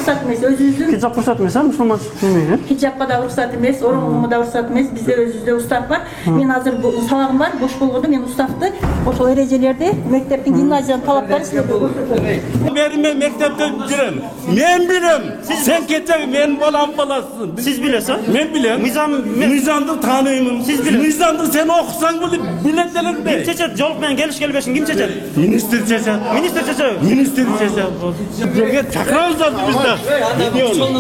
уруксат эмес, өзүбүздүн Hicap ruhsat mesela Müslüman çıkmıyor. хиджапка да уруксат эмес, оронгонго да уруксат эмес. Бизде өзүбүздө устав бар. Мен азыр сабагым бар, бош болгондо мен уставды ошол эрежелерди мектептин гимназиянын талаптары силерге көрсөтөм. Ben mektepten girem. Men bilem. Sen ketsen men balam balasın. Siz bilesiniz. Men bilem. Nizamdı tanıyımım. Siz bilin. Nizamdı sen okusan bunu biletelim de. Kim çeçet? Jolukmen geliş gelbeşin kim çeçet? Minister çeçen. Minister çeçet. Minister çeçen. Buraya takrar uzadı bizde. Ne diyorsun?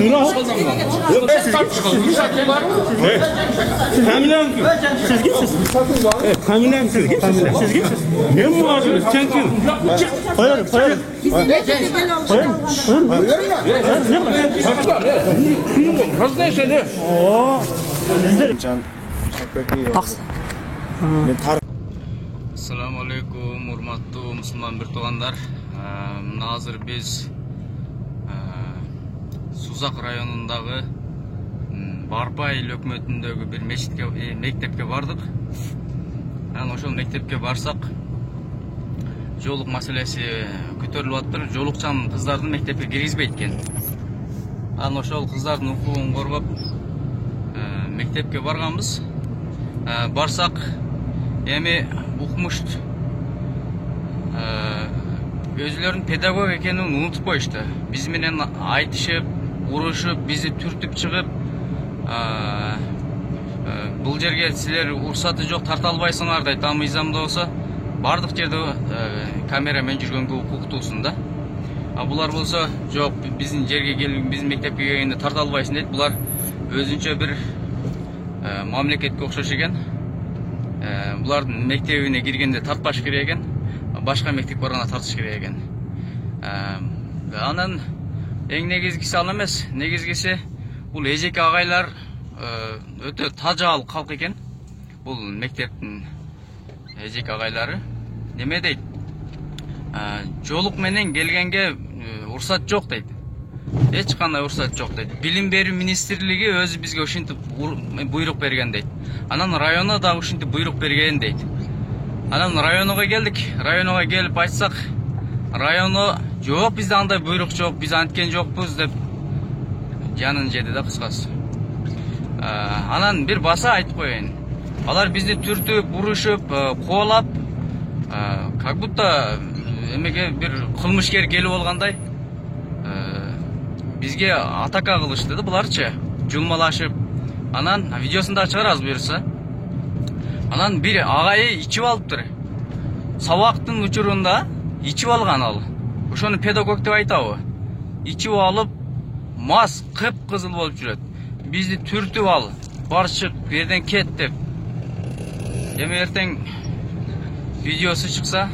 Kamilem ki. Siz kimsiniz? Kamilem ki. Siz kimsiniz? Ne muhacir? Sen kim? Koyarım. Assalamu alaikum, urmatlı Müslüman bir tuğanlar. Hazır biz Suzak rayonundağı Barpa il hökümetindeki bir mektepke vardık. Yani oşol mektepke barsak joluk maselesi kötörülüp atыр. Jolukçan kızlarını mektepke girgizbeytken. Yani oşol kızların hukukun korgop mektepke barganбыз. Barsak эми укмушту өзүлөрүнүн педагог экенин унутуп коюшту. Биз менен айтышып, урушуп, бизди түртүп чыгып, бул жерге силер уруксаты жок тарта албайсыңар дейт. Ам мыйзамда болсо бардык жерде камера менен жүргөнгө укуктуусун да. Булар болсо жок, биздин жерге келип, биздин мектепке келгенде тарта албайсың дейт. Булар өзүнчө бир мамлекетке окшош экен. Булардын мектебине киргенде тартпаш керек экен, башка мектеп барганда тартыш керек экен. Анан эң негизгиси ал эмес, негизгиси бул эжеке агайлар өтө тажал калк экен. Бул мектептин эжеке агайлары неме дейт? Жолук менен келгенге уруксат жок дейт. Эч кандай уруксат жок дейт. Билим берүү министрлиги өзү бизге ушинтип буйрук берген дейт. Анан районо да ушинтип буйрук берген дейт. Анан районуга келдик. Районуга келип айтсак, районо жок, бизде андай буйрук жок, биз анткен жокпуз деп жанын жеди да кыскасы. Анан бир баса айтып коеюн. Алар бизди түртүп, урушуп, кубалап, как будто эмеге бир кылмышкер келип алгандай бизге атака кылышты да буларчы, жулмалашып. Анан видеосун да чыгарабыз буюрса. Анан бир агайы ичип алыптыр. Сабактын учурунда ичип алган ал. Ошону педагог деп айтабы? Ичип алып, мас, кып-кызыл болуп жүрөт. Бизди түртүп ал, бар чык, берден кет деп. Эми эртең видеосу чыкса,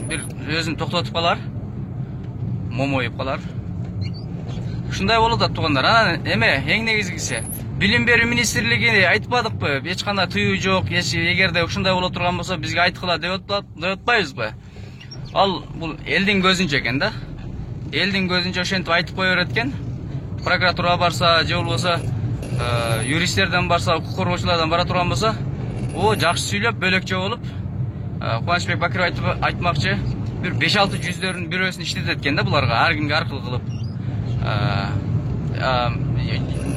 бир өзүн токтотуп калар, момоюп калар. Ушундай болот да туугандар. Анан эме эң негизгиси билим берүү министрлиги айтпадыкпы? Эч кандай тыюу жок. Эгерде ушундай боло турган болсо бизге айткыла деп атпайбызбы? Ал бул элдин көзүнчө экен да. Элдин көзүнчө ошентип айтып кое берет экен. Прокуратурага барса, же болбосо юристтерден барса, укук коргоочулардан бара турган болсо, жакшы сүйлөп, бөлөкчө болуп, Кубанычбек Бакиров айтмакчы, бир 5-6 жүздөрүн бирөөсүн иштетет экен да буларга, ар кимге аркылуу кылып.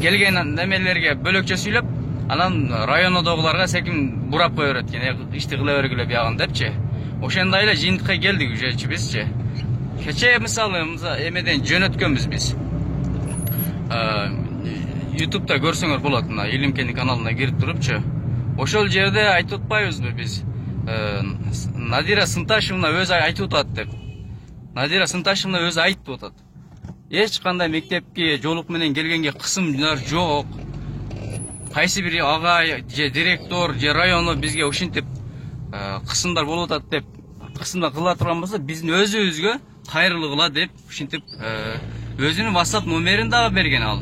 Келген немелерге бөлөкчө сүйлөп, анан районодогуларга секим бурап кое берет экен, ишти кыла бергиле биягын депчи. Ошондой эле жыйынтыкка келдик уже бизчи. Кечээ мисалы эмеден жөнөткөнбүз биз. YouTube'da көрсөңөр болот, мына Илимкенин каналына кирип турупчу. Ошол жерде айтып атпайбызбы биз? Надира Сынташевна өзү айтып атат деп. Надира Сынташевна өзү айтып атат. Эч кандай мектепке жолук менен келгенге кысымдар жок. Кайсы бир агай же директор же району бизге ушинтип кысымдар болуп атат деп кысымдар кыла турган болсо, биздин өзүбүзгө кайрылгыла деп ушинтип өзүнүн WhatsApp номерин дагы берген ал.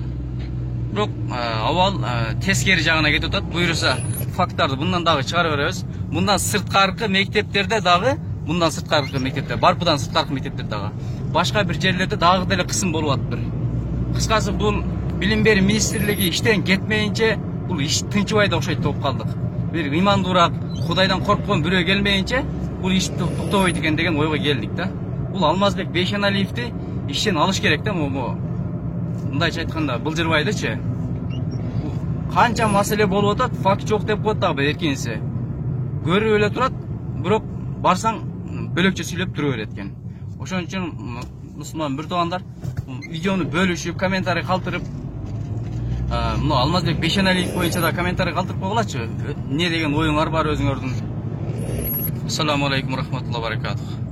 Бирок абал тескери жагына кетип атат. Буюрса факттарды мындан дагы чыгарып беребиз. Мындан сырткаркы мектептерде дагы, мындан сырткаркы мектептер, Барпыдан сырткаркы мектептер дагы башка бир жерлерде дагы деле кысым болуп атыптыр. Кыскасы бул билим берүү министрлиги иштен кетмейинче бул иш тынчыбайда окшойт деп калдык. Бир имандуураак, Кудайдан корккон бирөө келмейинче бул иш токтобойт экен деген ойго келдик да. Бул Алмазбек Бейшеналиевди иштен алыш керек да, мындайча айтканда былжырбайдычы. Канча маселе болуп атат, факт жок деп коет дагы эркинсе. Көрүп эле турат, бирок барсаң бөлөкчө сүйлөп тура берет экен. Ошон үчүн мусулман бир туугандар видеону бөлүшүп, комментарий калтырып, мына Алмазбек Бейшеналиев боюнча да комментарий калтырып койгулачы. Не деген оюңар бар өзүңөрдүн. Ассаламу алейкум рахматуллахи ва баракатух.